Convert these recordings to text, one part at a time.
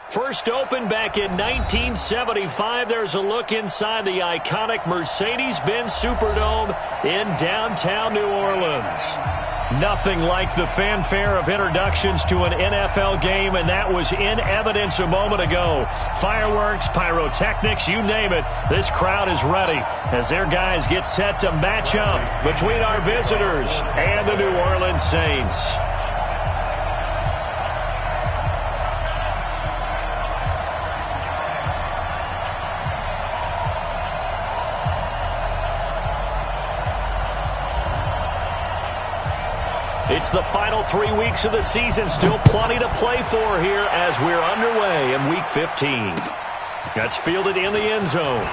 First opened back in 1975. There's a look inside the iconic Mercedes-Benz Superdome in downtown New Orleans. Nothing like the fanfare of introductions to an NFL game, and that was in evidence a moment ago. Fireworks, pyrotechnics, you name it. This crowd is ready as their guys get set to match up between our visitors and the New Orleans Saints. It's the final 3 weeks of the season. Still plenty to play for here as we're underway in Week 15. That's fielded in the end zone.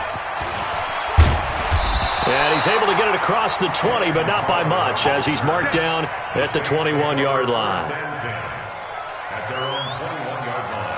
And he's able to get it across the 20, but not by much as he's marked down at the 21-yard line. At their own 21-yard line.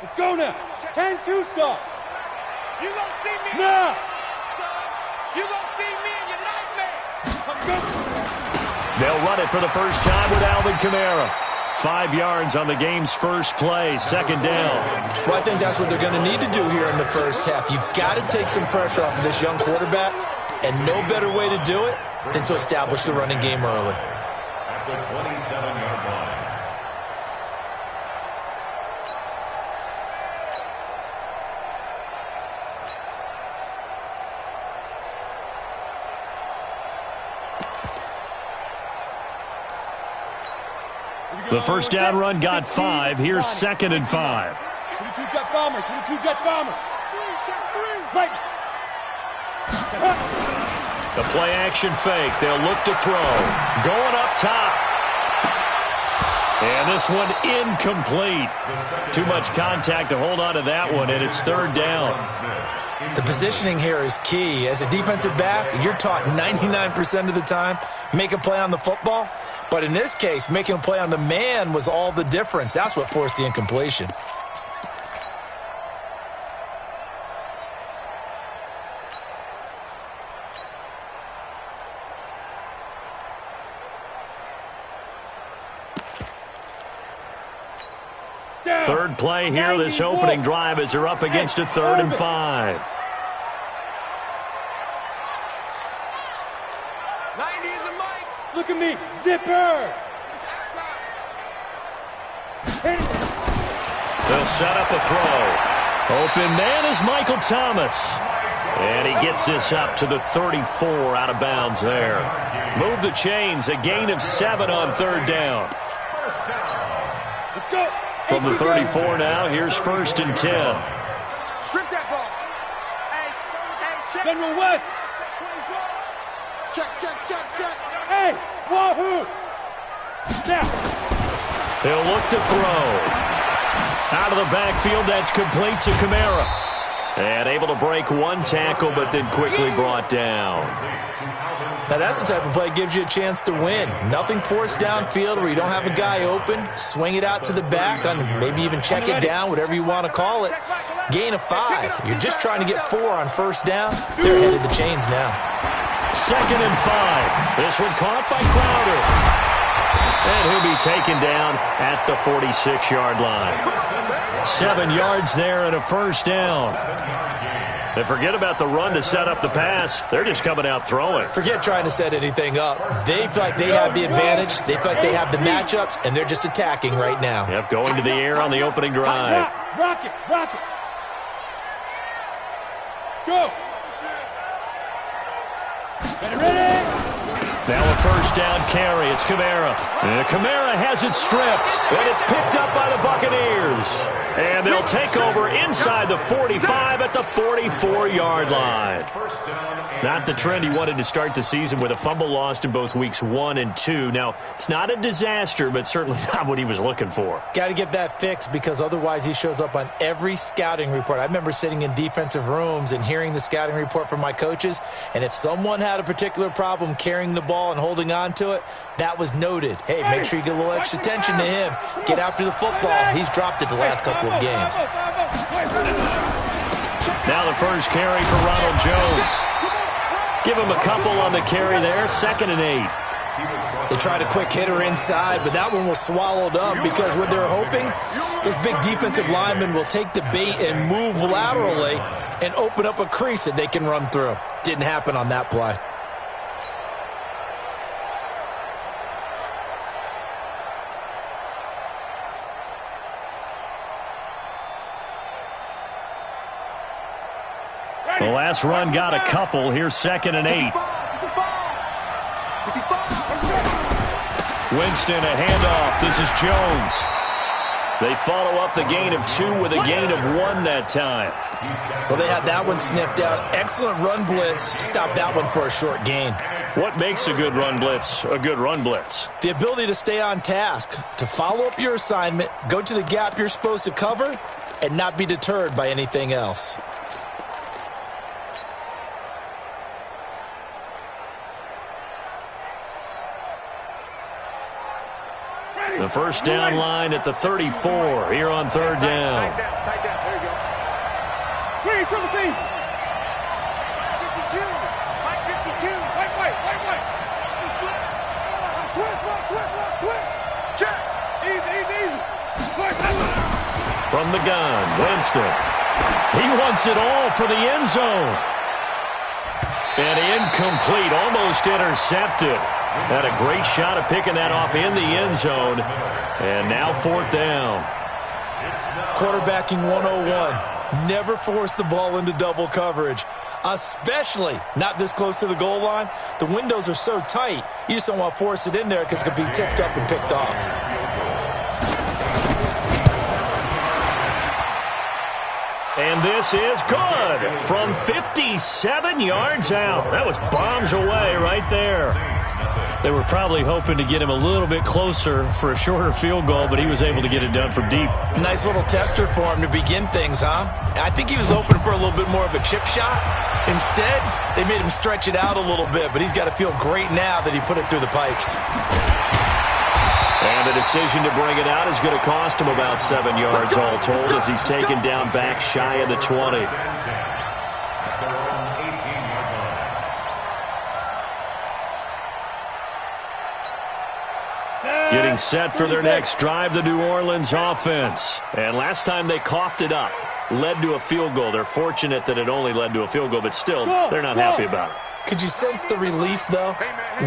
Let's go now. 10-2, son. You gonna see me? Nah. You gonna see me in your nightmares. They'll run it for the first time with Alvin Kamara. 5 yards on the game's first play, second down. Well, I think that's what they're going to need to do here in the first half. You've got to take some pressure off of this young quarterback, and no better way to do it than to establish the running game early. At the 27-yard line. The first down run got 5. Here's 2nd and 5. 22 jet bombers. 22 jet bombers. Right. The play action fake. They'll look to throw. Going up top. And this one incomplete. Too much contact to hold on to that one, and it's 3rd down. The positioning here is key. As a defensive back, you're taught 99% of the time, make a play on the football. But in this case, making a play on the man was all the difference. That's what forced the incompletion. Third play here, this opening drive as they're up against a 3rd and 5. 90 is the mic. Look at me. Zipper. They'll set up a throw. Open man is Michael Thomas. And he gets this up to the 34 out of bounds there. Move the chains, a gain of 7 on 3rd down. Let's go. From the 34 now, here's 1st and 10. Strip that ball. Hey, check. General West. Check. Hey, wahoo. Now. They'll look to throw. Out of the backfield, that's complete to Kamara. And able to break one tackle, but then quickly brought down. Now that's the type of play that gives you a chance to win. Nothing forced downfield where you don't have a guy open. Swing it out to the back, maybe even check it down, whatever you want to call it. Gain of 5. You're just trying to get 4 on 1st down. They're headed the chains now. 2nd and 5. This one caught by Crowder. And he'll be taken down at the 46-yard line. 7 yards there and a 1st down. And forget about the run to set up the pass. They're just coming out throwing. Forget trying to set anything up. They feel like they have the advantage. They feel like they have the matchups, and they're just attacking right now. Yep, going to the air on the opening drive. Rock it. Go. Ready. Now a first down carry. It's Kamara. And Kamara has it stripped. And it's picked up by the Buccaneers. And they'll take over inside the 45 at the 44-yard line. Not the trend he wanted to start the season with a fumble lost in both weeks 1 and 2. Now, it's not a disaster, but certainly not what he was looking for. Got to get that fixed because otherwise he shows up on every scouting report. I remember sitting in defensive rooms and hearing the scouting report from my coaches, and if someone had a particular problem carrying the ball and holding on to it, that was noted. Hey, make sure you get a little extra attention to him. Get after the football. He's dropped it the last couple of games. Now the first carry for Ronald Jones. Give him a couple on the carry there. 2nd and 8. They tried a quick hitter inside, but that one was swallowed up because what they're hoping, this big defensive lineman will take the bait and move laterally and open up a crease that they can run through. Didn't happen on that play. The last run got a couple. Here's 2nd and 8. Winston, a handoff. This is Jones. They follow up the gain of 2 with a gain of 1 that time. Well, they had that one sniffed out. Excellent run blitz. Stopped that one for a short gain. What makes a good run blitz a good run blitz? The ability to stay on task, to follow up your assignment, go to the gap you're supposed to cover, and not be deterred by anything else. The first down line at the 34 here on 3rd down. Tight down. There you go. Wait, from the feet. 52. Mike 52. Wait. Switch. Check. Easy. From the gun, Winston. He wants it all for the end zone. And incomplete, almost intercepted. Had a great shot at picking that off in the end zone. And now 4th down. Quarterbacking 101. Never force the ball into double coverage, especially not this close to the goal line. The windows are so tight, you just don't want to force it in there because it could be tipped up and picked off. And this is good from 57 yards out. That was bombs away right there. They were probably hoping to get him a little bit closer for a shorter field goal, but he was able to get it done from deep. Nice little tester for him to begin things, huh? I think he was hoping for a little bit more of a chip shot. Instead, they made him stretch it out a little bit, but he's got to feel great now that he put it through the pipes. And the decision to bring it out is going to cost him about 7 yards all told as he's taken down back shy of the 20. Getting set for their next drive, the New Orleans offense. And last time they coughed it up, led to a field goal. They're fortunate that it only led to a field goal, but still, they're not happy about it. Could you sense the relief, though,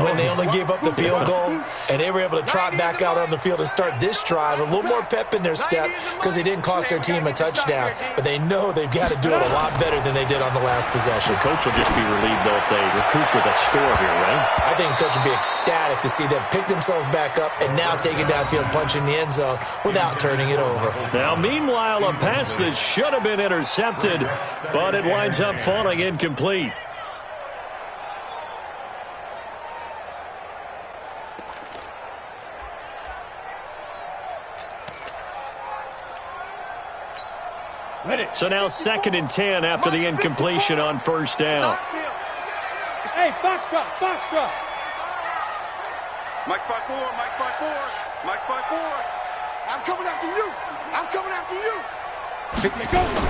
when they only gave up the field goal and they were able to trot back out on the field and start this drive? A little more pep in their step because they didn't cost their team a touchdown, but they know they've got to do it a lot better than they did on the last possession. The coach will just be relieved, though, if they recoup with a score here, right? I think the coach will be ecstatic to see them pick themselves back up and now take it downfield, punching the end zone without turning it over. Now, meanwhile, a pass that should have been intercepted, but it winds up falling incomplete. So now 2nd and 10 after the incompletion on 1st down. Hey, Foxtrot. Mike 5-4. I'm coming after you.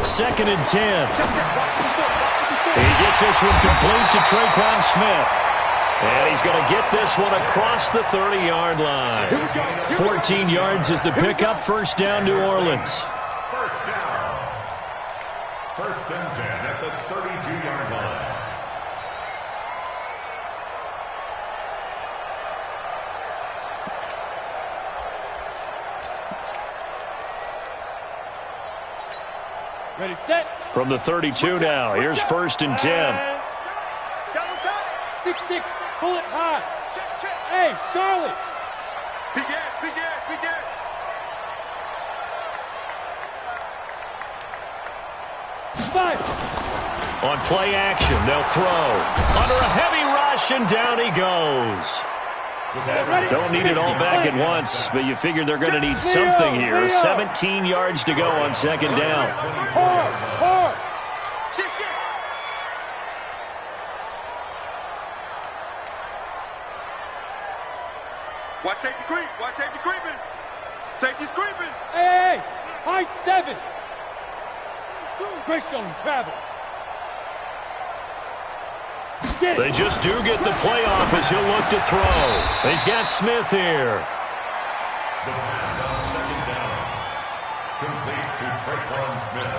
2nd and 10. He gets this one complete to Traquan Smith. And he's going to get this one across the 30-yard line. 14 yards is the pickup. 1st down, New Orleans. First and 10 at the 32-yard line. Ready, set. From the 32 now, here's 1st and 10. 6-6, pull it high. Hey, Charlie. Begin. Five. On play action, they'll throw. Under a heavy rush, and down he goes. Don't need it all back at once, but you figure they're going to need something here. 17 yards to go on second down. Hard. Shit. Watch safety creeping. Safety's creeping. Hey. High 7. Greystone travel. They just do get the play off as he'll look to throw. He's got Smith here. The pass on second down. Complete to Traquan Smith.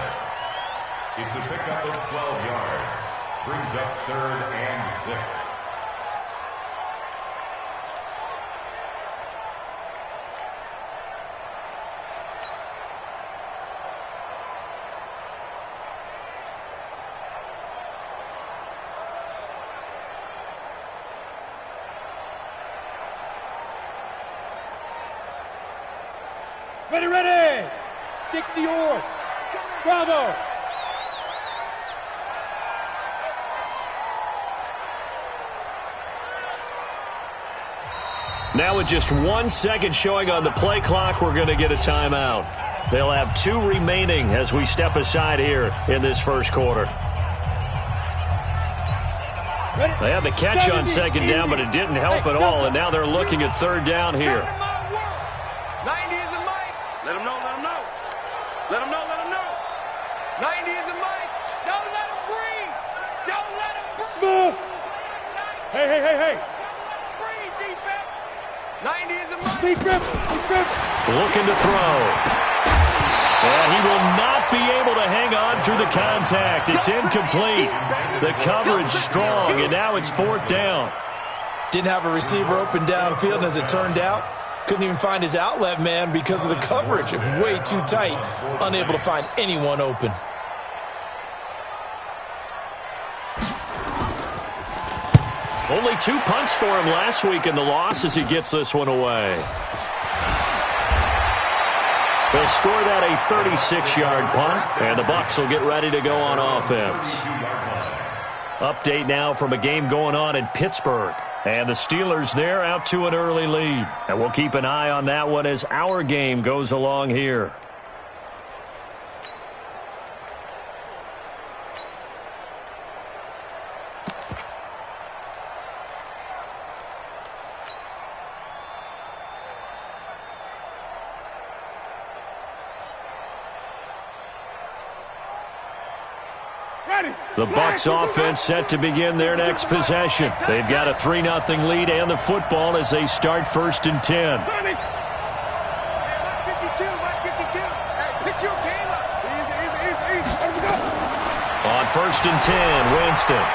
It's a pickup of 12 yards. Brings up 3rd and 6. Ready. 60 yards. Bravo. Now with just 1 second showing on the play clock, we're going to get a timeout. They'll have 2 remaining as we step aside here in this first quarter. They had the catch on second down, but it didn't help at all, and now they're looking at third down here. 90 is a mic. Let him know. 90 is a mic. Don't let him breathe. Smooth. Hey. Don't let him breathe, defense. 90 is a mic. Deep grip. Looking to throw. And he will not be able to hang on through the contact. It's incomplete. The coverage strong, and now it's 4th down. Didn't have a receiver open downfield, and as it turned out, couldn't even find his outlet man because of the coverage. It was way too tight, unable to find anyone open. Only 2 punts for him last week in the loss as he gets this one away. They'll score that a 36-yard punt, and the Bucs will get ready to go on offense. Update now from a game going on in Pittsburgh. And the Steelers there out to an early lead. And we'll keep an eye on that one as our game goes along here. The Bucs offense set to begin their next possession. They've got a 3-0 lead and the football as they start 1st and 10. Hey, 52. Hey, pick your game up. Easy. Let him go. On 1st and 10, Winston.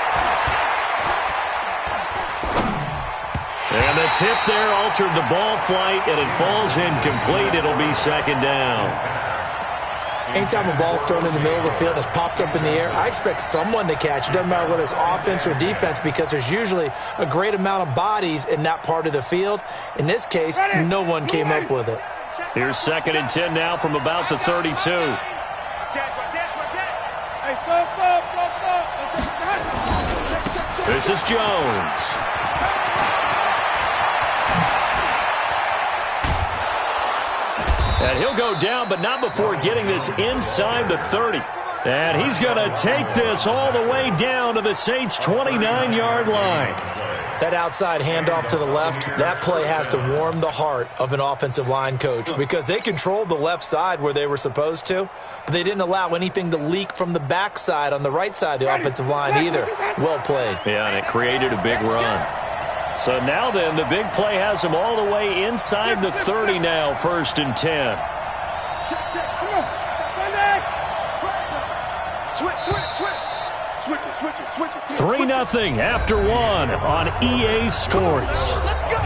And the tip there altered the ball flight, and it falls incomplete. It'll be 2nd down. Anytime a ball's thrown in the middle of the field and it's popped up in the air, I expect someone to catch. It doesn't matter whether it's offense or defense because there's usually a great amount of bodies in that part of the field. In this case, no one came up with it. Here's 2nd and 10 now from about the 32. This is Jones. And he'll go down, but not before getting this inside the 30. And he's going to take this all the way down to the Saints' 29-yard line. That outside handoff to the left, that play has to warm the heart of an offensive line coach because they controlled the left side where they were supposed to, but they didn't allow anything to leak from the backside on the right side of the offensive line either. Well played. Yeah, and it created a big run. So now then, the big play has them all the way inside the 30 now, 1st and 10. Switch it. 3-0 after 1 on EA Sports. Let's go.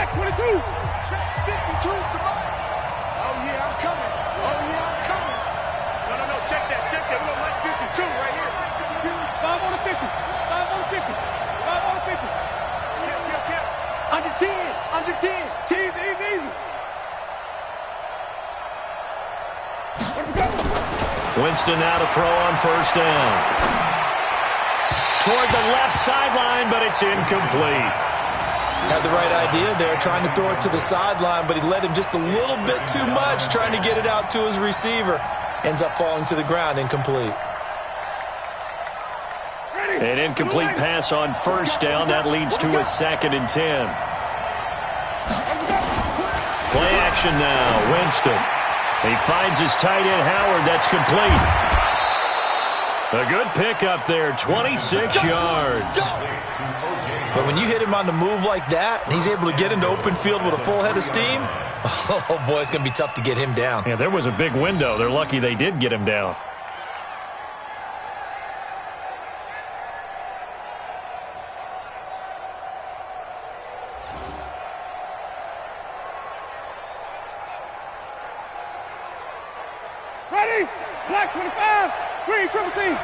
Black 22. Check 52. Come on. Oh, yeah, I'm coming. Oh, yeah, I'm coming. No. Check that. We're going to like 52 right here. 5 on the 50. 5 on the 50. 5 on the 50. Kill. Under 10. Team easy. Winston now to throw on first down. Toward the left sideline, but it's incomplete. Had the right idea there, trying to throw it to the sideline, but he led him just a little bit too much, trying to get it out to his receiver. Ends up falling to the ground, incomplete. An incomplete pass on first down. That leads to a 2nd and 10. Play action now. Winston. He finds his tight end, Howard. That's complete. A good pickup there, 26 yards. But when you hit him on the move like that, and he's able to get into open field with a full head of steam, oh, boy, it's going to be tough to get him down. Yeah, there was a big window. They're lucky they did get him down. Ready? Black 25. Green, triple team.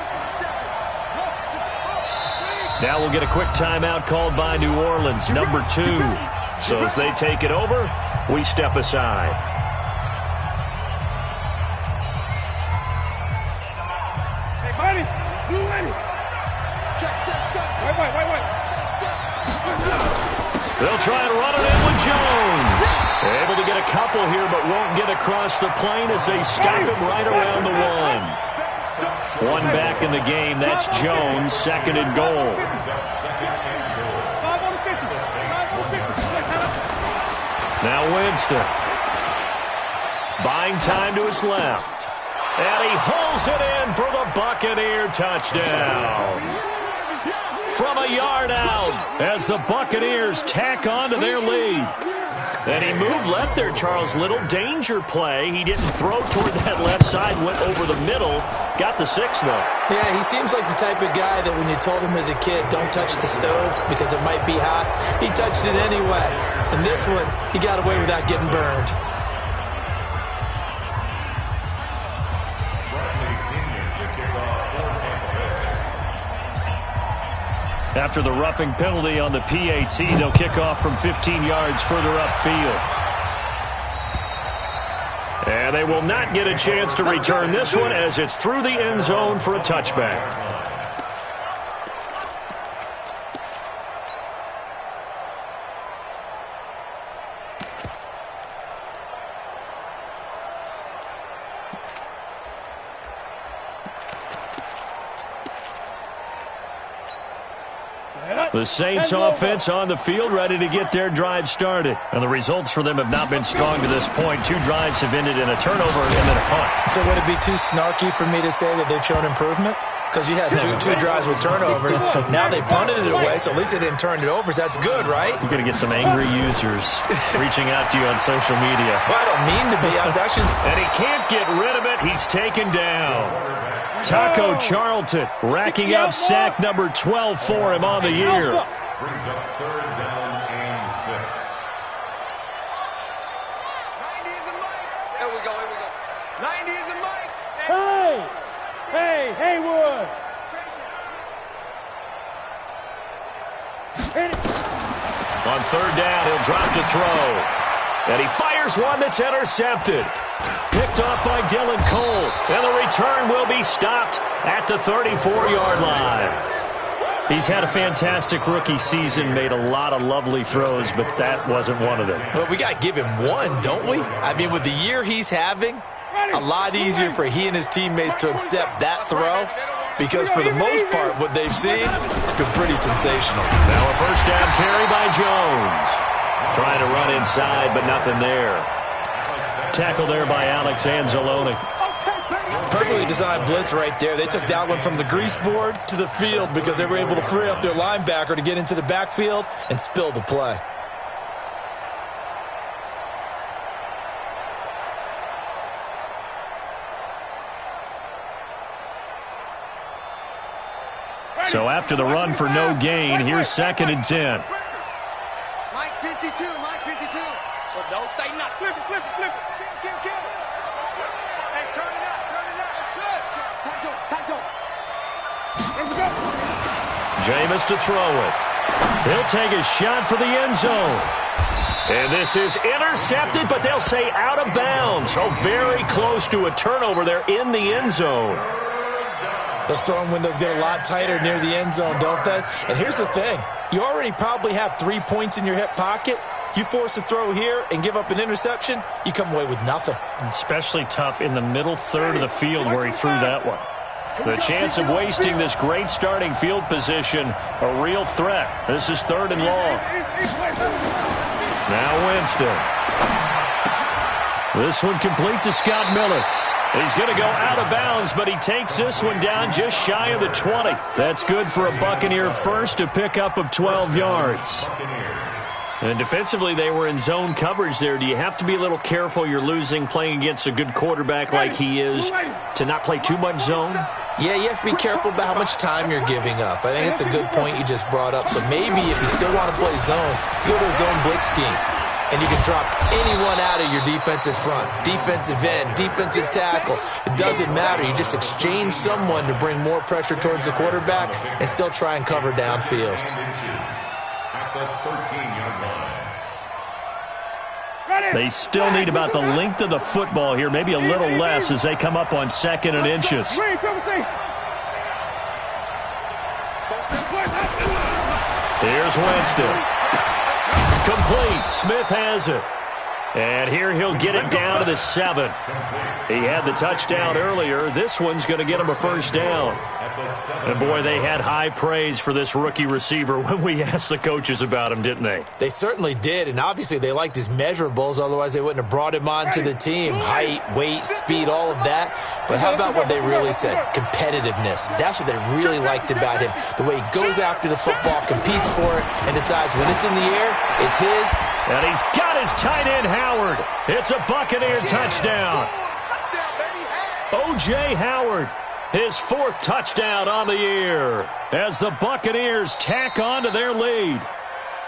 Now we'll get a quick timeout called by New Orleans, number 2. So as they take it over, we step aside. Hey, buddy. Blue ready. Check. Wait. They'll try and run it in with Jones. Able to get a couple here, but won't get across the plane as they stop him right around the 1. One back in the game. That's Jones, 2nd and goal. 5 on the 50. 5 on the 50. Now Winston. Buying time to his left. And he hauls it in for the Buccaneer touchdown. From a yard out as the Buccaneers tack on to their lead. And he moved left there, Charles Little. Danger play. He didn't throw toward that left side, went over the middle. Got the 6, though. Yeah, he seems like the type of guy that when you told him as a kid, don't touch the stove because it might be hot, he touched it anyway. And this one, he got away without getting burned. After the roughing penalty on the PAT, they'll kick off from 15 yards further upfield. And they will not get a chance to return this one as it's through the end zone for a touchback. The Saints offense on the field, ready to get their drive started. And the results for them have not been strong to this point. 2 drives have ended in a turnover and then a punt. So would it be too snarky for me to say that they've shown improvement? Because you had two drives with turnovers. Now they punted it away, so at least they didn't turn it over. So that's good, right? You're going to get some angry users reaching out to you on social media. Well, I don't mean to be. I was actually... And he can't get rid of it. He's taken down. Taco Charlton racking up sack number 12 for him on the year. Brings up 3rd down and 6. 90 is a mic. Here we go. 90 is a mic. Hey, Haywood. On 3rd down, he'll drop to throw. And he fires one that's intercepted. Picked off by Dylan Cole. And the return will be stopped at the 34-yard line. He's had a fantastic rookie season, made a lot of lovely throws, but that wasn't one of them. Well, we got to give him one, don't we? I mean, with the year he's having, a lot easier for he and his teammates to accept that throw because for the most part, what they've seen, it's been pretty sensational. Now a first down carry by Jones. Trying to run inside, but nothing there. Tackle there by Alex Anzalone. Perfectly designed blitz right there. They took that one from the grease board to the field because they were able to free up their linebacker to get into the backfield and spill the play. So after the run for no gain, here's 2nd and 10. Mike, 52, Mike, 52. So don't say nothing. Flip it, flip it, flip it. Kill. Hey, turn it out. That's it. Tight door. Here we go. Jameis to throw it. He'll take a shot for the end zone. And this is intercepted, but they'll say out of bounds. Oh, very close to a turnover there in the end zone. Those throwing windows get a lot tighter near the end zone, don't they? And here's the thing. You already probably have 3 points in your hip pocket. You force a throw here and give up an interception, you come away with nothing. Especially tough in the middle third of the field where he threw that one. The chance of wasting this great starting field position, a real threat. This is 3rd and long. Now Winston. This one complete to Scott Miller. He's going to go out of bounds, but he takes this one down just shy of the 20. That's good for a Buccaneer first, a pickup of 12 yards. And defensively, they were in zone coverage there. Do you have to be a little careful you're losing playing against a good quarterback like he is to not play too much zone? Yeah, you have to be careful about how much time you're giving up. I think it's a good point you just brought up. So maybe if you still want to play zone, you go to a zone blitz scheme. And you can drop anyone out of your defensive front, defensive end, defensive tackle. It doesn't matter. You just exchange someone to bring more pressure towards the quarterback and still try and cover downfield. At the 13-yard line. They still need about the length of the football here, maybe a little less as they come up on 2nd and inches. Here's Winston. Complete. Smith has it. And here he'll get it down to the 7. He had the touchdown earlier. This one's going to get him a first down. And, boy, they had high praise for this rookie receiver when we asked the coaches about him, didn't they? They certainly did, and obviously they liked his measurables. Otherwise, they wouldn't have brought him onto the team. Height, weight, speed, all of that. But how about what they really said? Competitiveness. That's what they really liked about him. The way he goes after the football, competes for it, and decides when it's in the air, it's his. And he's got his tight end, Howard. It's a Buccaneer touchdown. O.J. Howard, his 4th touchdown on the year as the Buccaneers tack on to their lead.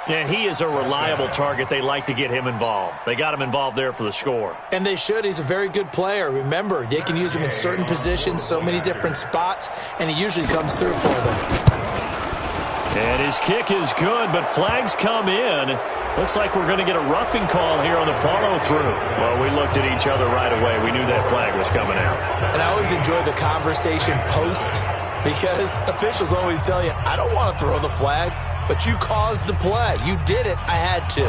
And he is a reliable target. They like to get him involved. They got him involved there for the score. And they should. He's a very good player. Remember, they can use him in certain positions, so many different spots, and he usually comes through for them. And his kick is good, but flags come in. Looks like we're going to get a roughing call here on the follow-through. Well, we looked at each other right away. We knew that flag was coming out. And I always enjoy the conversation post because officials always tell you, I don't want to throw the flag, but you caused the play. You did it. I had to.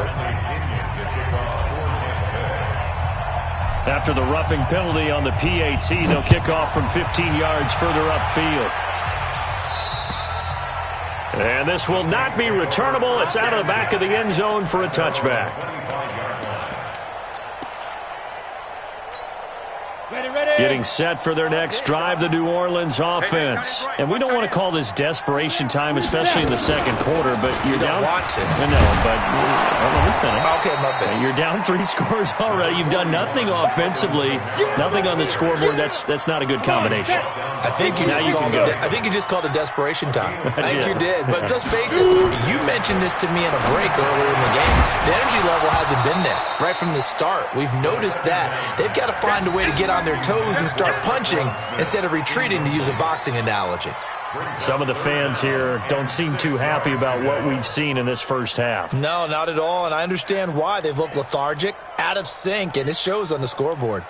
After the roughing penalty on the PAT, they'll kick off from 15 yards further upfield. And this will not be returnable. It's out of the back of the end zone for a touchback. Getting set for their next drive, the New Orleans offense. And we don't want to call this desperation time, especially in the second quarter, but you're down. You don't want to. No, but let me finish. Okay, my bad. You're down 3 scores already. You've done nothing offensively, nothing on the scoreboard. That's not a good combination. I think you just called it desperation time. I think you did. But let's face it, you mentioned this to me in a break earlier in the game. The energy level hasn't been there right from the start. We've noticed that. They've got to find a way to get on their toes and start punching instead of retreating, to use a boxing analogy. Some of the fans here don't seem too happy about what we've seen in this first half. No, not at all, and I understand why. They've looked lethargic, out of sync, and it shows on the scoreboard.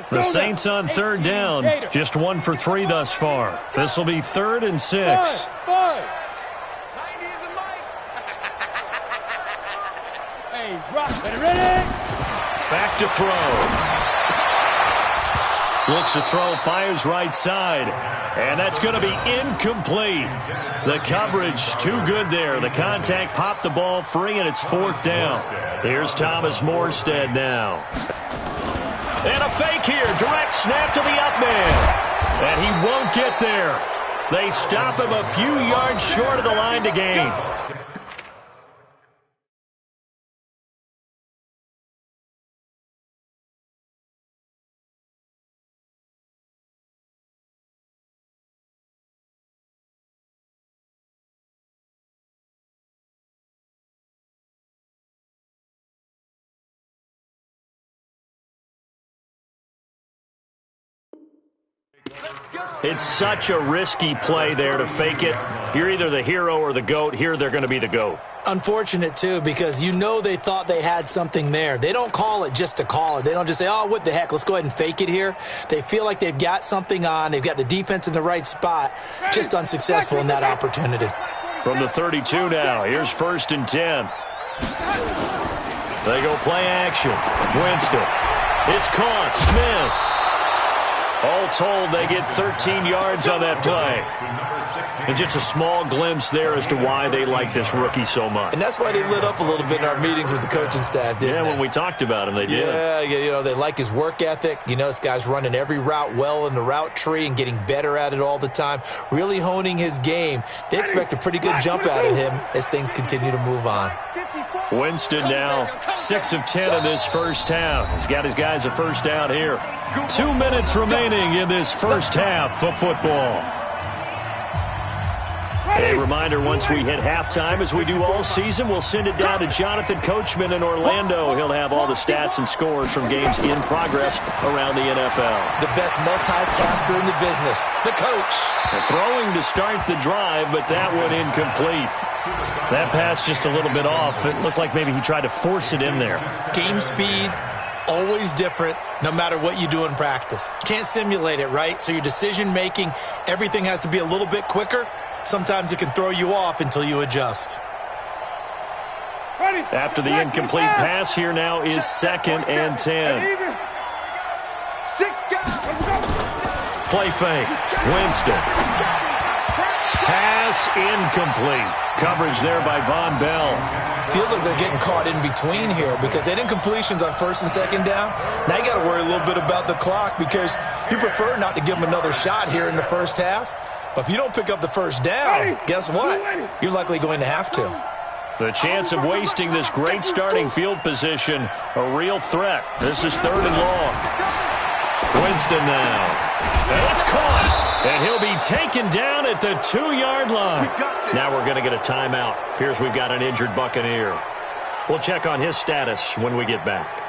The Saints on 3rd down, just 1 for 3 thus far. This will be 3rd and 6. Back to throw. Looks to throw, fires right side. And that's going to be incomplete. The coverage too good there. The contact popped the ball free, and it's 4th down. Here's Thomas Morstead now. And a fake here. Direct snap to the up man. And he won't get there. They stop him a few yards short of the line to gain. It's such a risky play there to fake it. You're either the hero or the GOAT. Here they're going to be the GOAT. Unfortunate, too, because you know they thought they had something there. They don't call it just to call it. They don't just say, oh, what the heck, let's go ahead and fake it here. They feel like they've got something on. They've got the defense in the right spot. Just unsuccessful in that opportunity. From the 32 now, here's 1st and 10. They go play action. Winston. It's caught. Smith. All told, they get 13 yards on that play. And just a small glimpse there as to why they like this rookie so much. And that's why they lit up a little bit in our meetings with the coaching staff, didn't they? When we talked about him, they did. Yeah, you know, they like his work ethic. You know, this guy's running every route well in the route tree and getting better at it all the time, really honing his game. They expect a pretty good jump out of him as things continue to move on. Winston now 6 of 10 in this first half. He's got his guys a first down here. 2 minutes remaining in this first half of football. A reminder, once we hit halftime, as we do all season, we'll send it down to Jonathan Coachman in Orlando. He'll have all the stats and scores from games in progress around the NFL. The best multitasker in the business, the coach. Throwing to start the drive, but that one incomplete. That pass just a little bit off. It looked like maybe he tried to force it in there. Game speed, always different, no matter what you do in practice. Can't simulate it, right? So your decision-making, everything has to be a little bit quicker. Sometimes it can throw you off until you adjust. After the incomplete pass, here now is 2nd and 10. Play fake. Winston. Pass incomplete. Coverage there by Von Bell. Feels like they're getting caught in between here because they had incompletions on 1st and 2nd down. Now you got to worry a little bit about the clock because you prefer not to give them another shot here in the first half. But if you don't pick up the first down, guess what? You're likely going to have to. The chance of wasting this great starting field position, a real threat. This is 3rd and long. Winston now. And it's caught. And he'll be taken down at the 2-yard line. Now we're going to get a timeout. Appears we've got an injured Buccaneer. We'll check on his status when we get back.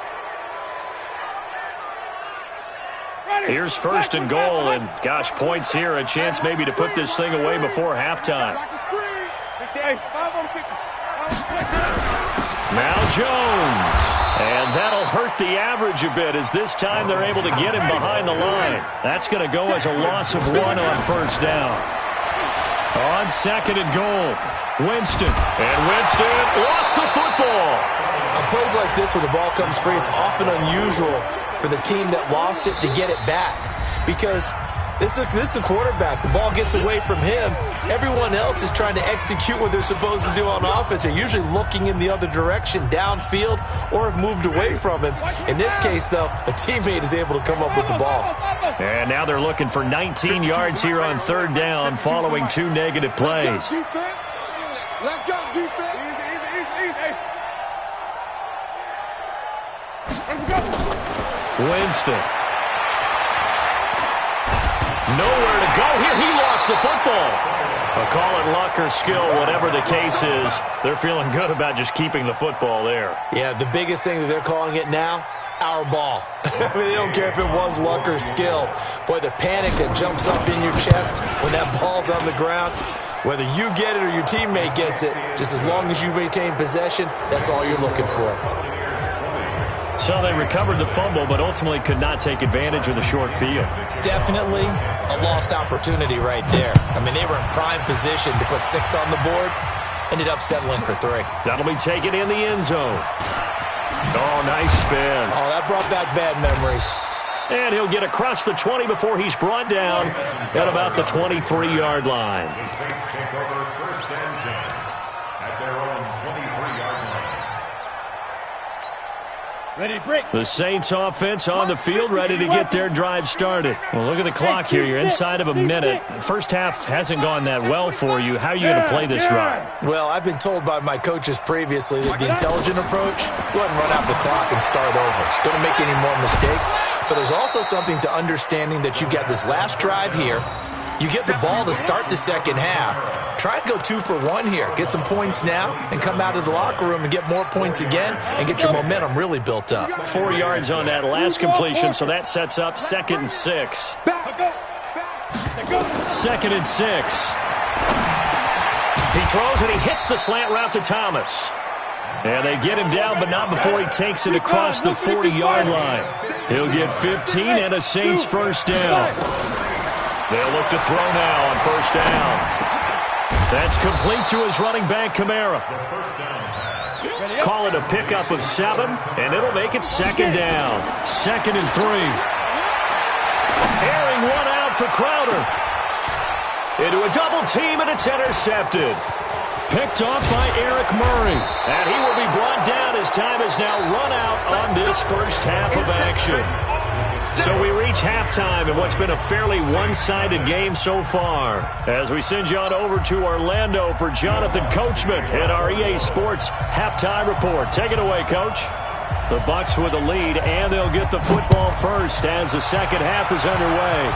Here's 1st and goal, and gosh, points here, a chance maybe to put this thing away before halftime. Now Jones, and that'll hurt the average a bit as this time they're able to get him behind the line. That's going to go as a loss of 1 on 1st down. On 2nd and goal, Winston, and Winston lost the football. On plays like this where the ball comes free, it's often unusual for the team that lost it to get it back because this is the quarterback. The ball gets away from him. Everyone else is trying to execute what they're supposed to do on offense. They're usually looking in the other direction, downfield, or have moved away from him. In this case, though, a teammate is able to come up with the ball. And now they're looking for 19 yards here on 3rd down following 2 negative plays. Let's go, defense. Winston. Nowhere to go here. He lost the football. Call it luck or skill, whatever the case is. They're feeling good about just keeping the football there. Yeah, the biggest thing that they're calling it now, our ball. I mean, they don't care if it was luck or skill. Boy, the panic that jumps up in your chest when that ball's on the ground, whether you get it or your teammate gets it, just as long as you maintain possession, that's all you're looking for. So they recovered the fumble, but ultimately could not take advantage of the short field. Definitely a lost opportunity right there. I mean, they were in prime position to put 6 on the board. Ended up settling for 3. That'll be taken in the end zone. Oh, nice spin. Oh, that brought back bad memories. And he'll get across the 20 before he's brought down at about the 23-yard line. The Saints take over 1st and 10 at their own 23-yard line. Ready to break. The Saints offense on the field, ready to get their drive started. Well, look at the clock here. You're inside of a minute. First half hasn't gone that well for you. How are you going to play this drive? Well, I've been told by my coaches previously that the intelligent approach, go ahead and run out the clock and start over. Don't make any more mistakes. But there's also something to understanding that you get this last drive here. You get the ball to start the second half. Try and go 2 for 1 here. Get some points now and come out of the locker room and get more points again and get your momentum really built up. 4 yards on that last completion, so that sets up 2nd and 6. 2nd and 6. He throws and he hits the slant route to Thomas. And they get him down, but not before he takes it across the 40-yard line. He'll get 15 and a Saints first down. They'll look to throw now on first down. That's complete to his running back, Kamara. Call it a pickup of 7, and it'll make it 2nd down. 2nd and 3. Airing one out for Crowder. Into a double team, and it's intercepted. Picked off by Eric Murray. And he will be brought down as time is now run out on this first half of action. So we reach halftime in what's been a fairly one-sided game so far. As we send you on over to Orlando for Jonathan Coachman in our EA Sports halftime report. Take it away, Coach. The Bucs with the lead, and they'll get the football first as the second half is underway.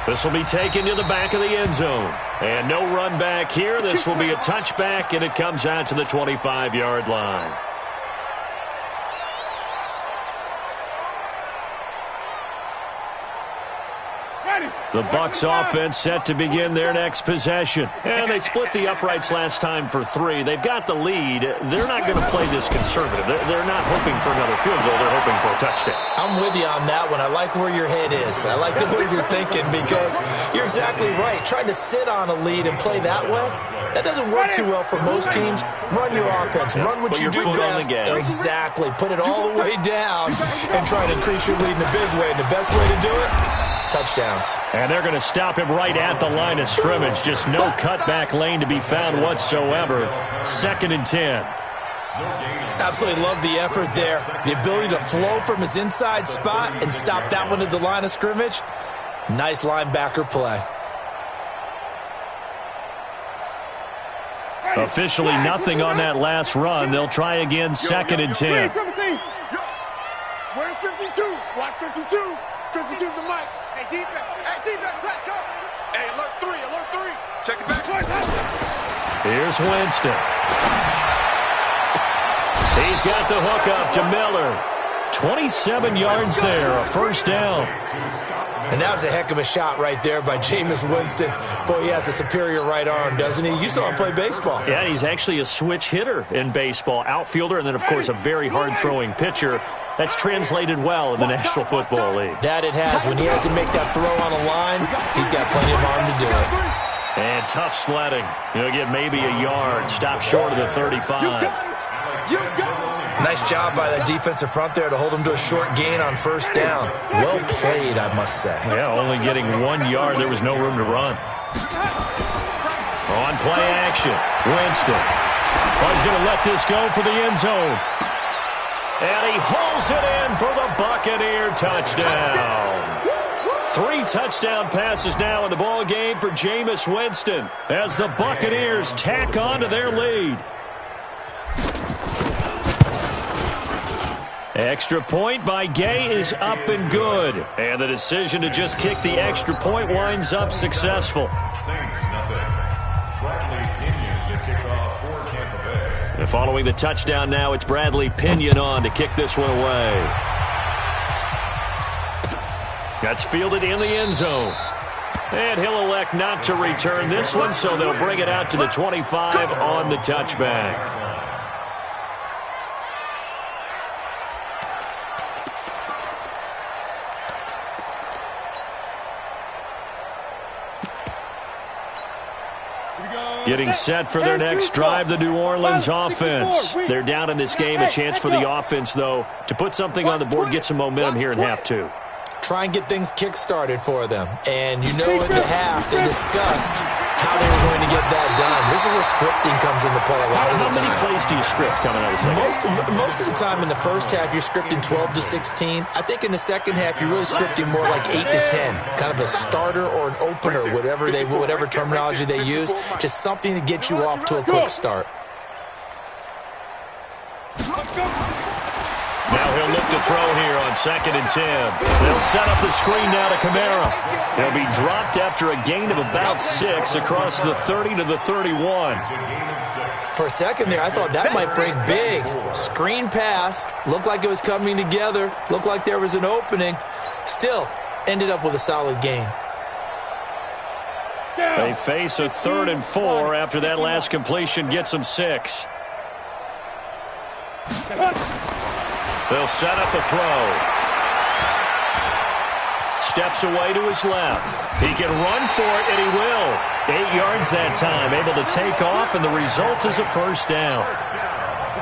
This will be taken to the back of the end zone. And no run back here. This will be a touchback, and it comes out to the 25-yard line. The Bucs offense set to begin their next possession. And they split the uprights last time for 3. They've got the lead. They're not going to play this conservative. They're not hoping for another field goal. They're hoping for a touchdown. I'm with you on that one. I like where your head is. I like the way you're thinking because you're exactly right. Trying to sit on a lead and play that way, that doesn't work too well for most teams. Run your offense. Run what you do best. Exactly. Put it all the way down and try to increase your lead in a big way. And the best way to do it, touchdowns. And they're going to stop him right at the line of scrimmage. Just no cutback lane to be found whatsoever. 2nd and 10. Absolutely love the effort there. The ability to flow from his inside spot and stop that one at the line of scrimmage. Nice linebacker play. Officially nothing on that last run. They'll try again, 2nd and 10. Where's 52? Watch 52. 52's the mic. Hey, defense, let's go. Hey, alert 3. Check it back. Here's Winston. He's got the hook up to Miller. 27 yards there, a first down. And that was a heck of a shot right there by Jameis Winston. Boy, he has a superior right arm, doesn't he? You saw him play baseball. Yeah, he's actually a switch hitter in baseball. Outfielder, and then, of course, a very hard-throwing pitcher. That's translated well in the National Football League. That it has. When he has to make that throw on a line, he's got plenty of arm to do it. And tough sledding. He'll get maybe a yard. Stop short of the 35. Nice job by that defensive front there to hold him to a short gain on first down. Well played, I must say. Yeah, only getting 1 yard. There was no room to run. On play action, Winston. Oh, he's going to let this go for the end zone. And he hauls it in for the Buccaneer touchdown. 3 touchdown passes now in the ball game for Jameis Winston as the Buccaneers tack on to their lead. Extra point by Gay is up and good. And the decision to just kick the extra point winds up successful. Saints, nothing. Bradley Pinion to kick off for Tampa Bay. And following the touchdown now, it's Bradley Pinion on to kick this one away. That's fielded in the end zone. And he'll elect not to return this one, so they'll bring it out to the 25 on the touchback. Getting set for their next drive, the New Orleans offense. They're down in this game. A chance for the offense, though, to put something on the board, get some momentum here in half 2. Try and get things kick-started for them. And you know in the half they discussed how they were going to get that done. This is where scripting comes into play a lot of the time. How many plays do you script coming out of the second? Most of the time in the first half, you're scripting 12 to 16. I think in the second half, you're really scripting more like 8 to 10. Kind of a starter or an opener, whatever terminology they use. Just something to get you off to a quick start. Now he'll look to throw here on 2nd and 10. They'll set up the screen now to Kamara. He'll be dropped after a gain of about 6 across the 30 to the 31. For a second there, I thought that might break big. Screen pass. Looked like it was coming together. Looked like there was an opening. Still, ended up with a solid gain. They face a 3rd and 4 after that last completion gets them 6. They'll set up the throw. Steps away to his left. He can run for it, and he will. 8 yards that time, able to take off, and the result is a first down.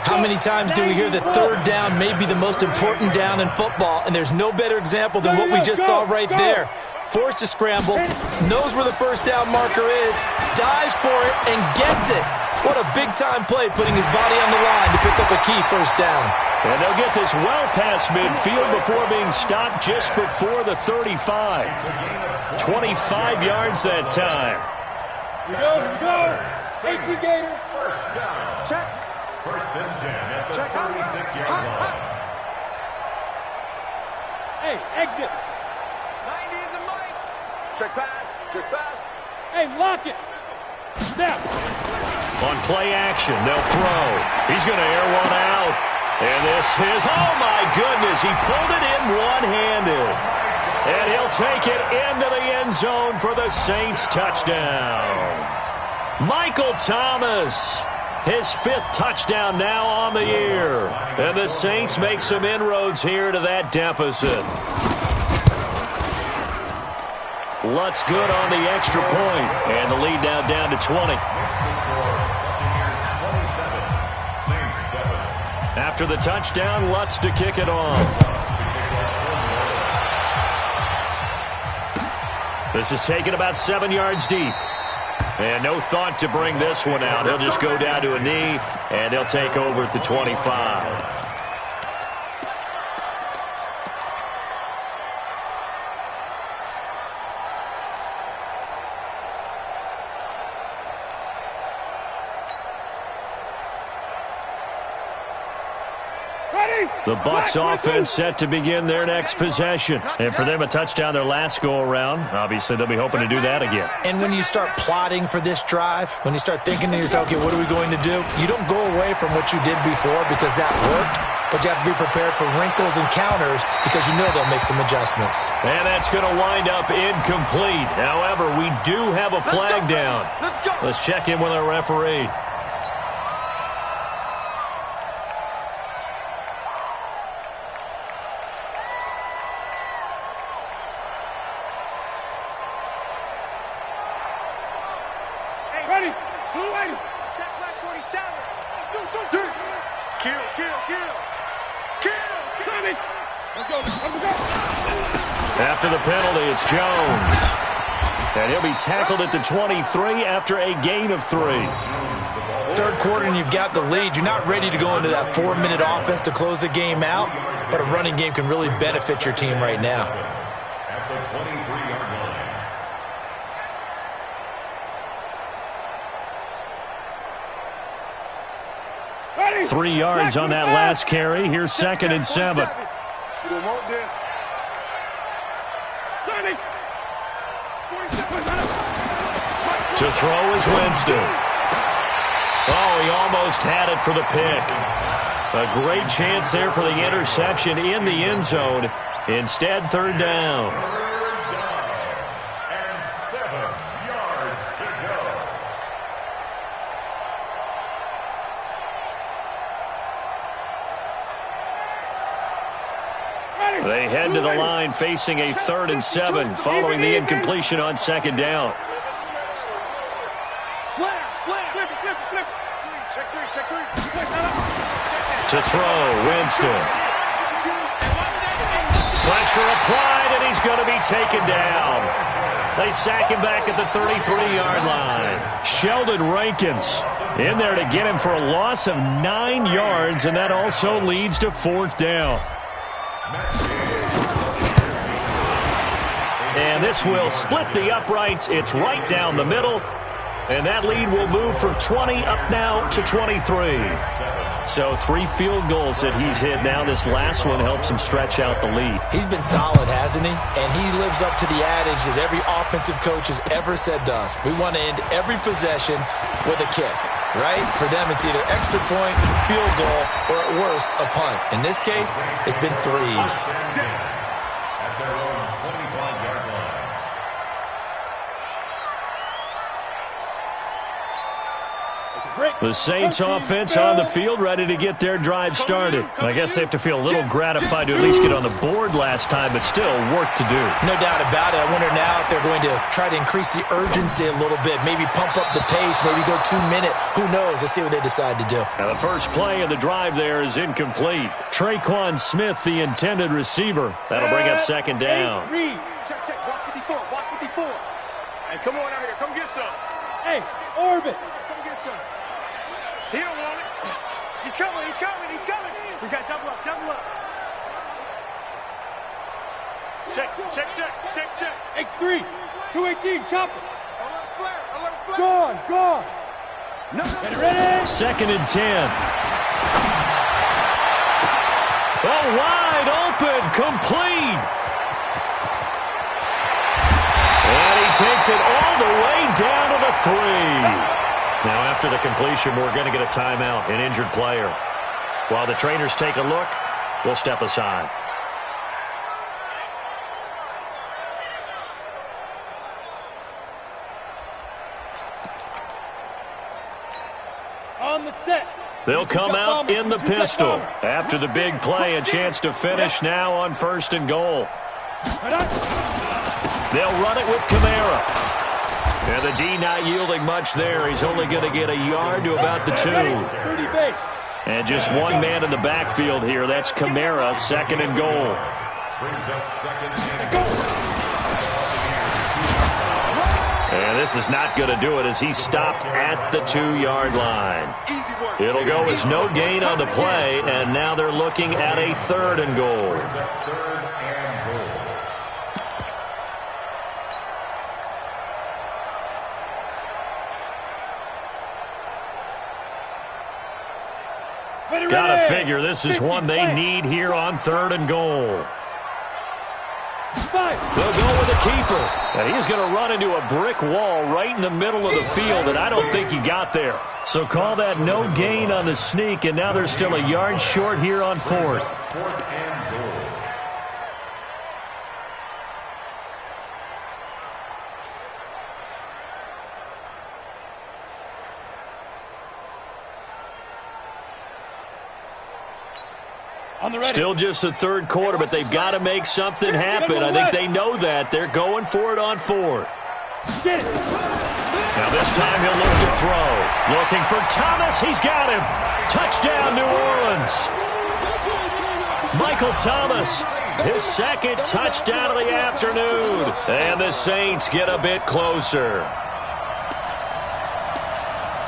How many times do we hear that 3rd down may be the most important down in football, and there's no better example than what we just saw right there. Forced to scramble, knows where the first down marker is, dives for it, and gets it. What a big-time play, putting his body on the line to pick up a key first down. And they'll get this well past midfield before being stopped just before the 35. 25 yards that time. Here we go. Safety gator. First down. Check. 1st and 10 at the 36-yard line. Hey, exit. 90 is a mic. Check pass. Check pass. Hey, lock it. Snap. On play action, they'll throw. He's going to air one out. And this is, oh my goodness, he pulled it in one-handed. And he'll take it into the end zone for the Saints touchdown. Michael Thomas, his 5th touchdown now on the year. And the Saints make some inroads here to that deficit. Lutz good on the extra point. And the lead now down to 20. After the touchdown, Lutz to kick it off. This is taken about 7 yards deep. And no thought to bring this one out. He'll just go down to a knee, and they'll take over at the 25. The Bucs offense set to begin their next possession. And for them, a touchdown their last go-around. Obviously, they'll be hoping to do that again. And when you start plotting for this drive, when you start thinking to yourself, okay, what are we going to do? You don't go away from what you did before because that worked, but you have to be prepared for wrinkles and counters because you know they'll make some adjustments. And that's going to wind up incomplete. However, we do have a flag down. Let's check in with our referee. Ready. Blue 80. Check black 47. Kill. Coming. Let's go. After the penalty, it's Jones. And he'll be tackled at the 23 after a gain of 3. 3rd quarter and you've got the lead. You're not ready to go into that 4-minute offense to close the game out, but a running game can really benefit your team right now. At the 23-yard line. 3 yards on that last carry. Here's 2nd and 7. You don't want this. To throw is Winston. Oh, he almost had it for the pick. A great chance there for the interception in the end zone. Instead, 3rd down. 3rd down and 7 yards to go. They head to the line facing a 3rd and 7 following the incompletion on 2nd down. Slam. Flip. Check three. To throw, Winston. Pressure applied, and he's going to be taken down. They sack him back at the 33-yard line. Sheldon Rankins in there to get him for a loss of 9 yards, and that also leads to 4th down. And this will split the uprights. It's right down the middle. And that lead will move from 20 up now to 23. So 3 field goals that he's hit now. This last one helps him stretch out the lead. He's been solid, hasn't he? And he lives up to the adage that every offensive coach has ever said to us. We want to end every possession with a kick, right? For them, it's either extra point, field goal, or at worst, a punt. In this case, it's been 3s. At their own 25-yard line. The Saints offense on the field, ready to get their drive started. I guess they have to feel a little gratified to at least get on the board last time, but still work to do. No doubt about it. I wonder now if they're going to try to increase the urgency a little bit, maybe pump up the pace, maybe go 2 minute. Who knows? Let's see what they decide to do. Now the first play of the drive there is incomplete. Traquan Smith, the intended receiver. That'll bring up second down. Read. Check, check. Watch 54. Watch 54. Hey, come on out here. Come get some. Hey, Orbit. Come get some. He don't want it. He's coming. He's coming. He's coming. We got double up. Double up. Check. Check, check. Check, check. X3. 218. Chopper. Alert flare. Alert flare. Gone. Gone. No, no. Ready? Second and 10. Oh, wide open. Complete. And he takes it all the way down to the 3. Now, after the completion, we're going to get a timeout, an injured player. While the trainers take a look, we'll step aside. On the set. They'll come out in the pistol. After the big play, a chance to finish now on 1st and goal. They'll run it with Kamara. And the D not yielding much there. He's only going to get a yard to about the 2. And just one man in the backfield here. That's Kamara, 2nd and goal. Brings up 2nd and goal. And this is not going to do it as he stopped at the 2-yard line. It'll go as no gain on the play, and now they're looking at a 3rd and goal. Brings up 3rd and goal. Gotta figure this is one they need here on 3rd and goal. They'll go with the keeper. And he's going to run into a brick wall right in the middle of the field, and I don't think he got there. So call that no gain on the sneak, and now they're still a yard short here on 4th. 4th and goal. Still just the 3rd quarter, but they've got to make something happen. I think they know that. They're going for it on 4th. Now this time he'll look to throw. Looking for Thomas. He's got him. Touchdown, New Orleans. Michael Thomas, his 2nd touchdown of the afternoon. And the Saints get a bit closer.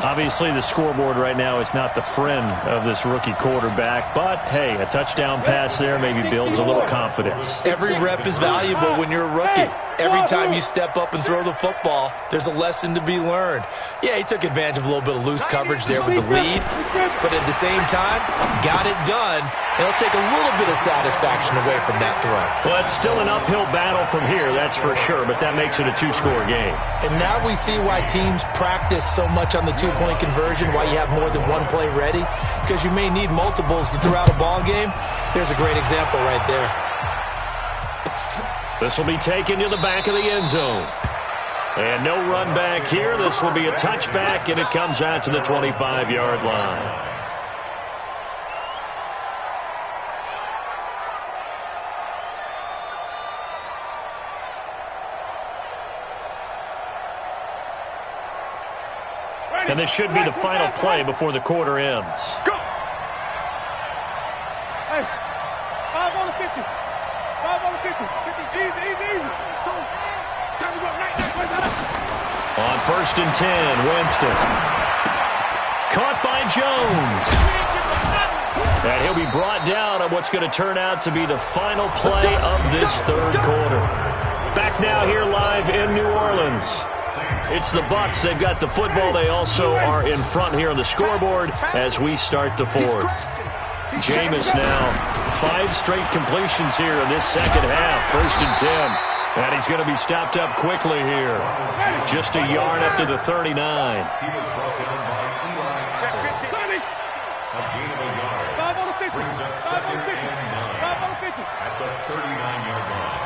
Obviously, the scoreboard right now is not the friend of this rookie quarterback. But, hey, a touchdown pass there maybe builds a little confidence. Every rep is valuable when you're a rookie. Every time you step up and throw the football, there's a lesson to be learned. Yeah, he took advantage of a little bit of loose coverage there with the lead. But at the same time, got it done. And it'll take a little bit of satisfaction away from that throw. Well, it's still an uphill battle from here, that's for sure. But that makes it a 2-score game. And now we see why teams practice so much on the 2-point conversion, why you have more than one play ready. Because you may need multiples to throw out a ball game. There's a great example right there. This will be taken to the back of the end zone. And no run back here. This will be a touchback, and it comes out to the 25-yard line. And this should be the final play before the quarter ends. Go! Hey, 5 on the 50. 5 on the 50. 50, easy. Time to go. On 1st and 10, Winston. Caught by Jones. And he'll be brought down on what's going to turn out to be the final play of this 3rd quarter. Back now here live in New Orleans. It's the Bucs. They've got the football. They also are in front here on the scoreboard as we start the 4th. Jameis now, 5 straight completions here in this 2nd half. 1st and 10. And he's going to be stopped up quickly here. Just a yard up to the 39. He was brought down by Eli. Check 50. A gain of a yard. 5 on the 50. Brings up 2nd and 9. 5 on the 50. At the 39-yard line.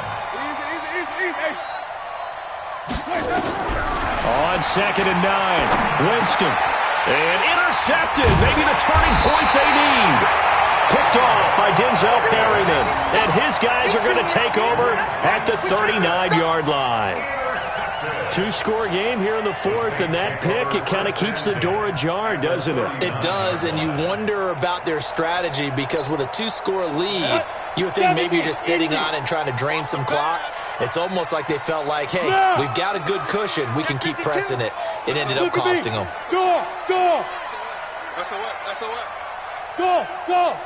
Easy. On 2nd and 9, Winston And intercepted. Maybe the turning point they need. Picked off by Denzel Perryman. And his guys are going to take over at the 39-yard line. Two-score game here in the fourth, and that pick, it kind of keeps the door ajar, doesn't it? It does, and you wonder about their strategy because with a two-score lead, you would think maybe you're just sitting on it and trying to drain some clock. It's almost like they felt like, hey, we've got a good cushion. We can keep pressing it. It ended up costing them. Go! Go! That's a what? That's a what? Go! Go!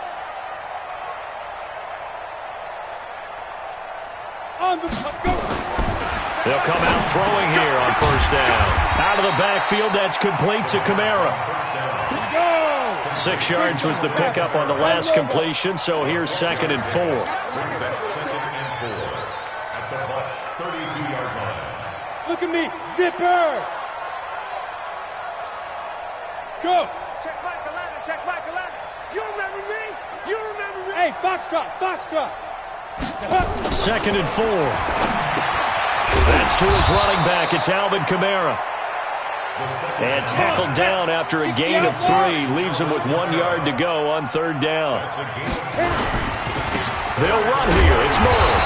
On the go! They'll come out throwing here on first down. Out of the backfield, that's complete to Kamara. 6 yards was the pickup on the last completion, so here's 2nd and 4. Brings up 2nd and 4 at the Bucs 32-yard line. Look at me, zipper! Go! Check Michael Allen, check Michael Allen. You remember me? You remember me? Hey, foxtrot, foxtrot! 2nd and 4. That's to his running back. It's Alvin Kamara. And tackled down after a gain of 3. Leaves him with 1 yard to go on 3rd down. They'll run here. It's Murray.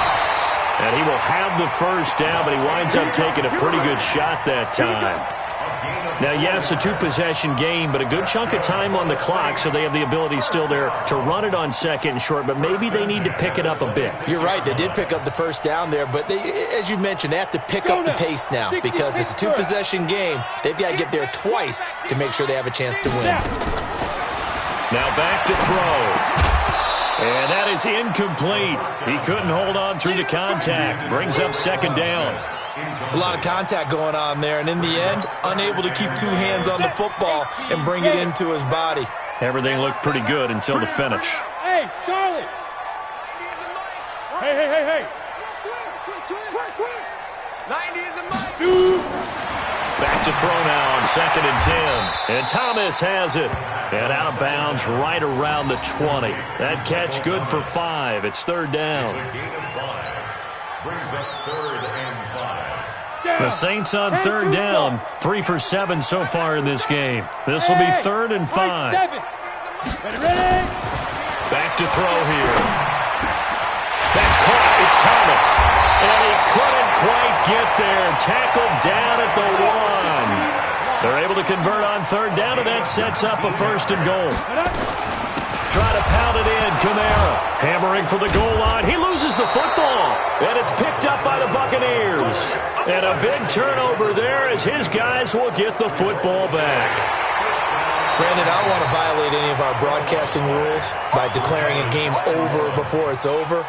And he will have the first down, but he winds up taking a pretty good shot that time. Now, yes, a two-possession game, but a good chunk of time on the clock, so they have the ability still there to run it on 2nd and short, but maybe they need to pick it up a bit. You're right. They did pick up the first down there, but they, as you mentioned, they have to pick up the pace now because it's a two-possession game. They've got to get there twice to make sure they have a chance to win. Now back to throw. And that is incomplete. He couldn't hold on through the contact. Brings up 2nd down. It's a lot of contact going on there, and in the end, unable to keep 2 hands on the football and bring it into his body. Everything looked pretty good until the finish. Hey, Charlie! Hey, hey, hey, hey! 90 is a mic. Back to throw now on 2nd and 10. And Thomas has it. And out of bounds right around the 20. That catch good for 5. It's 3rd down. A gain of 5. Brings up 3rd and 5. The Saints on 3rd down. 3 for 7 so far in this game. This will be 3rd and 5. Ready? Back to throw here. That's caught. It's Thomas. And he couldn't quite get there. Tackled down at the 1. They're able to convert on 3rd down, and that sets up a 1st and goal. Try to pound it in. Kamara hammering for the goal line. He loses the football, and it's picked up by the Buccaneers. And a big turnover there as his guys will get the football back. Brandon, I don't want to violate any of our broadcasting rules by declaring a game over before it's over,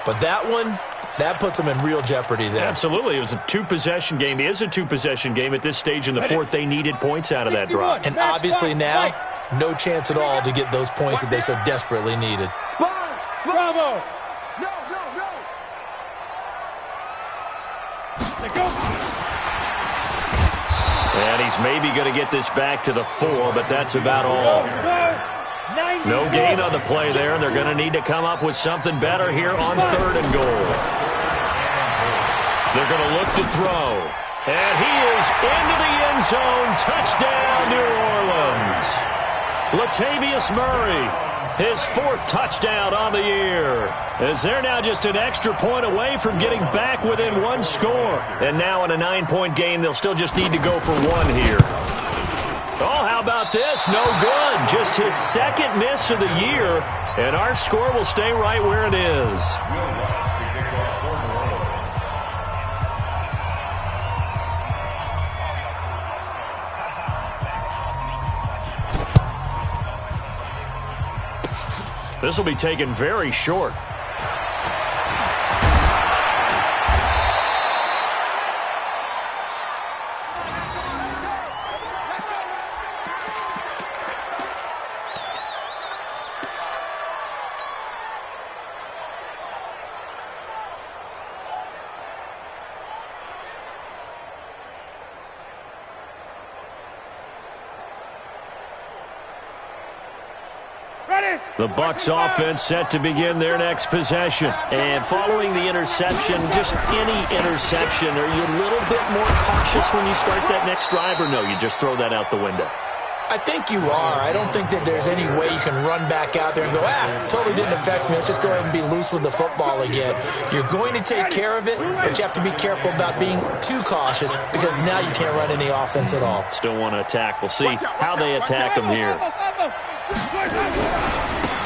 but that one, that puts them in real jeopardy there. Absolutely. It was a two-possession game. It is a two-possession game at this stage in the fourth. They needed points out of that drive. And obviously now, no chance at all to get those points that they so desperately needed. Sponge! Bravo! No, no, no! Let go! And he's maybe going to get this back to the 4, but that's about all. No gain on the play there, and they're going to need to come up with something better here on 3rd and goal. They're going to look to throw. And he is into the end zone. Touchdown, New Orleans. Latavius Murray, his 4th touchdown on the year. As they're now just an extra point away from getting back within 1 score. And now in a 9-point game, they'll still just need to go for 1 here. Oh, how about this? No good. Just his 2nd miss of the year. And our score will stay right where it is. This will be taken very short. The Bucs offense set to begin their next possession. And following the interception, just any interception, are you a little bit more cautious when you start that next drive, or no, you just throw that out the window? I think you are. I don't think that there's any way you can run back out there and go, totally didn't affect me. Let's just go ahead and be loose with the football again. You're going to take care of it, but you have to be careful about being too cautious because now you can't run any offense at all. Still want to attack. We'll see how they attack them here.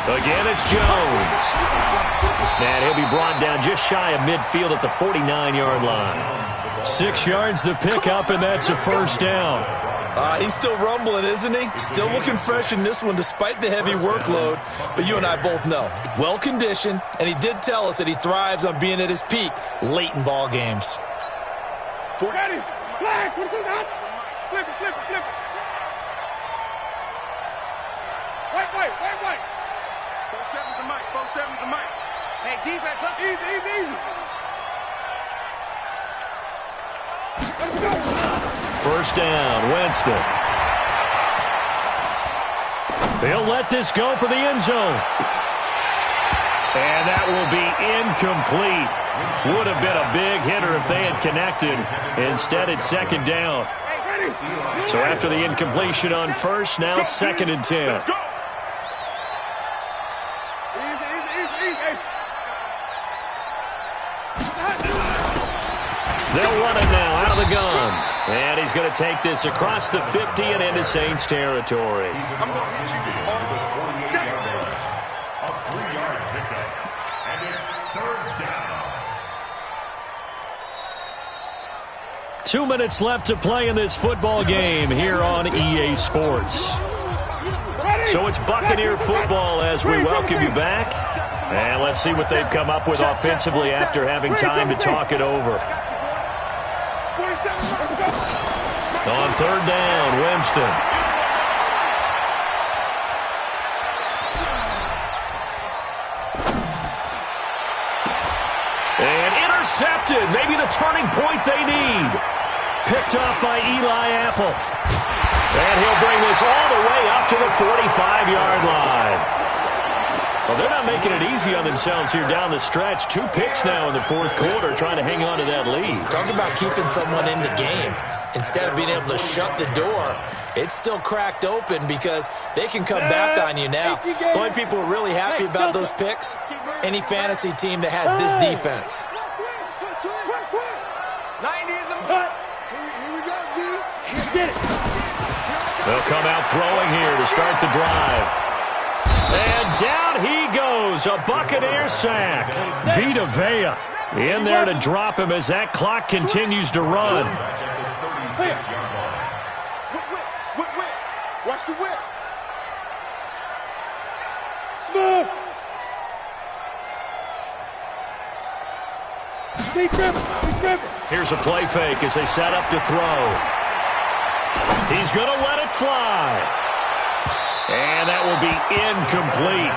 Again, it's Jones. And he'll be brought down just shy of midfield at the 49-yard line. 6 yards the pickup, and that's a first down. He's still rumbling, isn't he? Still looking fresh in this one despite the heavy workload. But you and I both know, well-conditioned, and he did tell us that he thrives on being at his peak late in ball games. Ready? Flag! Flip it, flip it, flip it. Wait. 4-7's the mic, 4-7's the mic. Hey, defense, let's easy. Let's go. First down, Winston. They'll let this go for the end zone. And that will be incomplete. Would have been a big hitter if they had connected. Instead, it's second down. So after the incompletion on first, now second and 10. They'll run it now out of the gun. And he's going to take this across the 50 and into Saints territory. I'm going to hit you all day. A 3-yard pickup. And it's third down. 2 minutes left to play in this football game here on EA Sports. So it's Buccaneer football as we welcome you back. And let's see what they've come up with offensively after having time to talk it over. On third down, Winston. And intercepted. Maybe the turning point they need. Picked up by Eli Apple. And he'll bring this all the way up to the 45-yard line. Well, they're not making it easy on themselves here down the stretch. 2 picks now in the fourth quarter, trying to hang on to that lead. Talk about keeping someone in the game. Instead of being able to shut the door, it's still cracked open because they can come back on you now. The only people who are really happy about those picks, any fantasy team that has this defense. 90 is a cut. Here we go, dude. Get it. They'll come out throwing here to start the drive. And down he goes, a Buccaneer sack. Vita Vea in there to drop him as that clock continues to run. Whip. Watch the whip. Smooth. Keep gripping. Here's a play fake as they set up to throw. He's going to let it fly. And that will be incomplete.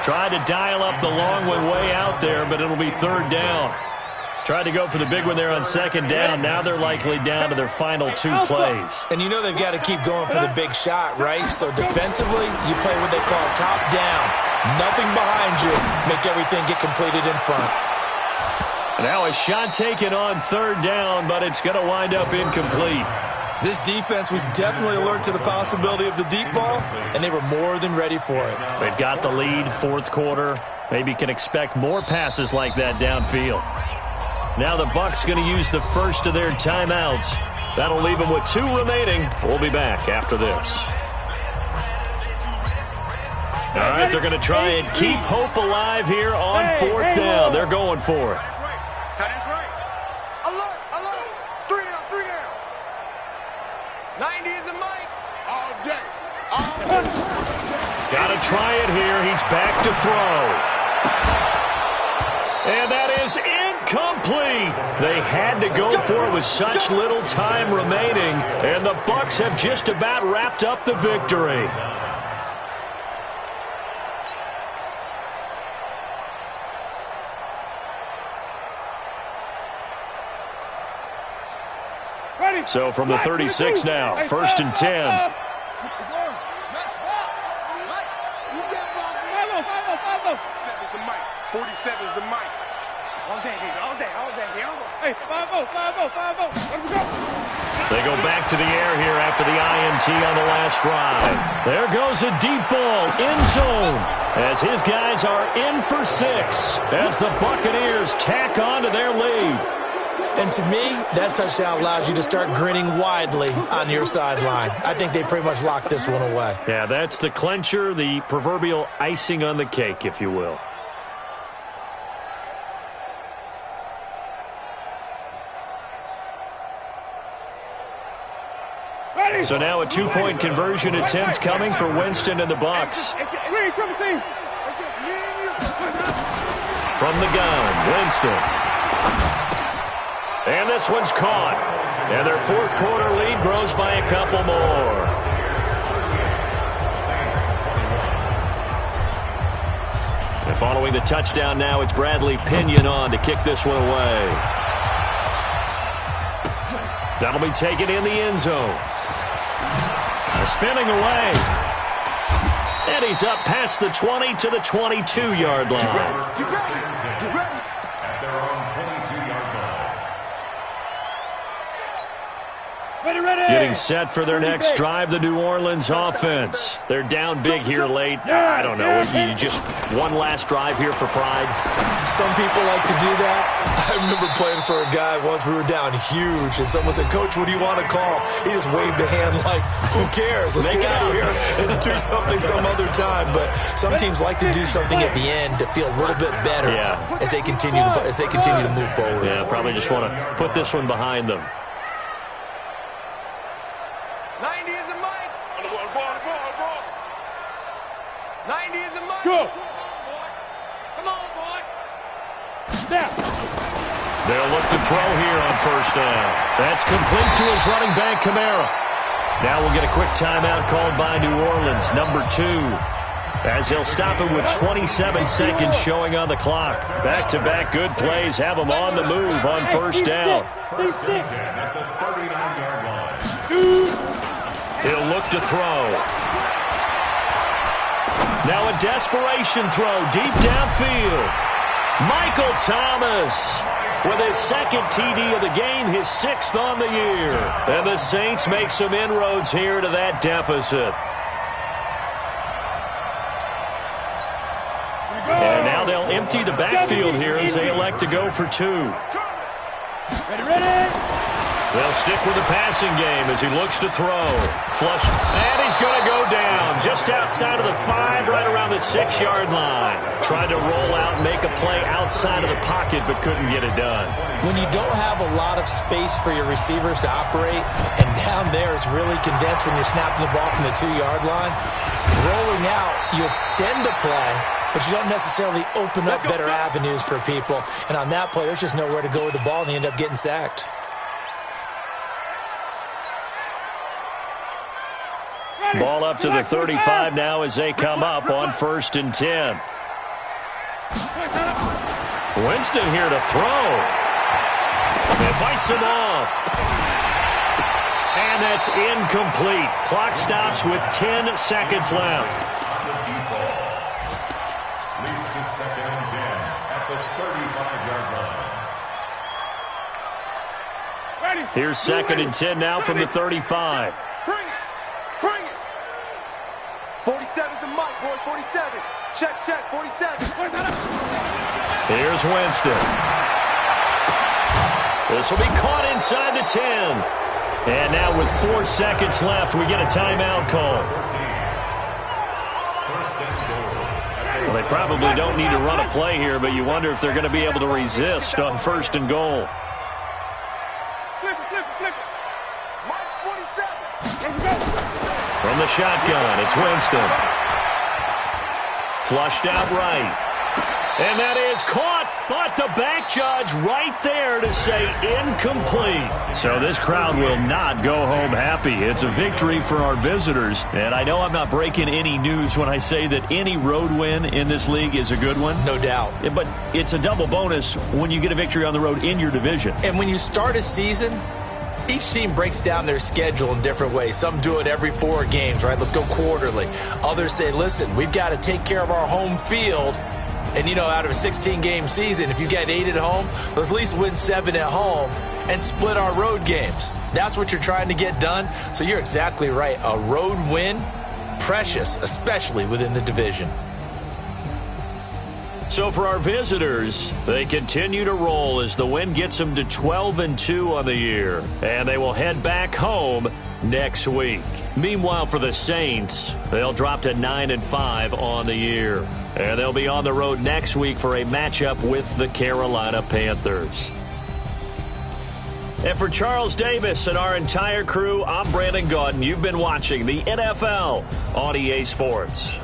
Tried to dial up the long one way out there, but it'll be third down. Tried to go for the big one there on second down. Now they're likely down to their final 2 plays. And you know they've got to keep going for the big shot, right? So defensively, you play what they call top down. Nothing behind you. Make everything get completed in front. Now a shot taken on third down, but it's going to wind up incomplete. This defense was definitely alert to the possibility of the deep ball, and they were more than ready for it. They've got the lead, fourth quarter. Maybe can expect more passes like that downfield. Now the Bucs going to use the first of their timeouts. That'll leave them with 2 remaining. We'll be back after this. All right, they're going to try and keep hope alive here on fourth down. They're going for it. Tight end's right. Alert. 3 down. 90 is a mic. All day. Got to try it here. He's back to throw. And that is incomplete. They had to go for it with such little time remaining, and the Bucs have just about wrapped up the victory. So from the 36 now, first and 10. 47's the mic. All day, Hey, 5-0, 5-0, 5-0. Let me go. They go back to the air here after the INT on the last drive. There goes a deep ball, end zone, as his guys are in for 6, as the Buccaneers tack on to their lead. And to me, that touchdown allows you to start grinning widely on your sideline. I think they pretty much locked this one away. Yeah, that's the clincher, the proverbial icing on the cake, if you will. So now a 2-point conversion attempt coming for Winston and the Bucs. From the gun, Winston. And this one's caught. And their fourth quarter lead grows by a couple more. And following the touchdown now, it's Bradley Pinion on to kick this one away. That'll be taken in the end zone. Spinning away. And he's up past the 20 to the 22-yard line. At their own 22-yard line. Getting set for their next drive, the New Orleans offense. They're down big here late. I don't know. You just one last drive here for pride. Some people like to do that. I remember playing for a guy once. We were down huge, and someone said, "Coach, what do you want to call?" He just waved a hand like, "Who cares? Let's get out of here and do something some other time." But some teams like to do something at the end to feel a little bit better as they continue to move forward. Yeah, probably just want to put this one behind them. 90 is a mic. On the ball. 90 is a mic. Go. Come on, boy. Now. They'll look to throw here on first down. That's complete to his running back, Kamara. Now we'll get a quick timeout called by New Orleans, number 2. As they'll stop it with 27 seconds showing on the clock. Back-to-back good plays have them on the move on first down. At the 39-yard line. He'll look to throw. Now a desperation throw deep downfield. Michael Thomas with his second TD of the game, his 6th on the year. And the Saints make some inroads here to that deficit. And now they'll empty the backfield here as they elect to go for 2. Ready. They'll stick with the passing game as he looks to throw. Flush. And he's going to go down just outside of the 5, right around the 6-yard line. Tried to roll out and make a play outside of the pocket, but couldn't get it done. When you don't have a lot of space for your receivers to operate, and down there it's really condensed when you're snapping the ball from the 2-yard line, rolling out, you extend the play, but you don't necessarily open up better avenues for people. And on that play, there's just nowhere to go with the ball, and they end up getting sacked. Ball up to the 35 now as they come up on 1st and 10. Winston here to throw. It fights him off. And that's incomplete. Clock stops with 10 seconds left. Leads to 2nd and 10 at the 35-yard line. Here's 2nd and 10 now from the 35. Bring it. 47's the mic, boy. 47. Check, 47. Here's Winston. This will be caught inside the 10. And now with 4 seconds left, we get a timeout call. Well, they probably don't need to run a play here, but you wonder if they're going to be able to resist on 1st and goal. Flip it. March 47. From the shotgun, it's Winston. Flushed out right. And that is caught, but the back judge right there to say incomplete. So this crowd will not go home happy. It's a victory for our visitors. And I know I'm not breaking any news when I say that any road win in this league is a good one. No doubt. But it's a double bonus when you get a victory on the road in your division. And when you start a season, each team breaks down their schedule in different ways. Some do it every 4 games, right? Let's go quarterly. Others say, listen, we've got to take care of our home field And, out of a 16-game season, if you get 8 at home, let's at least win 7 at home and split our road games. That's what you're trying to get done. So you're exactly right. A road win, precious, especially within the division. So for our visitors, they continue to roll as the win gets them to 12-2 on the year. And they will head back home next week. Meanwhile, for the Saints, they'll drop to 9-5 on the year. And they'll be on the road next week for a matchup with the Carolina Panthers. And for Charles Davis and our entire crew, I'm Brandon Gaudin. You've been watching the NFL on EA Sports.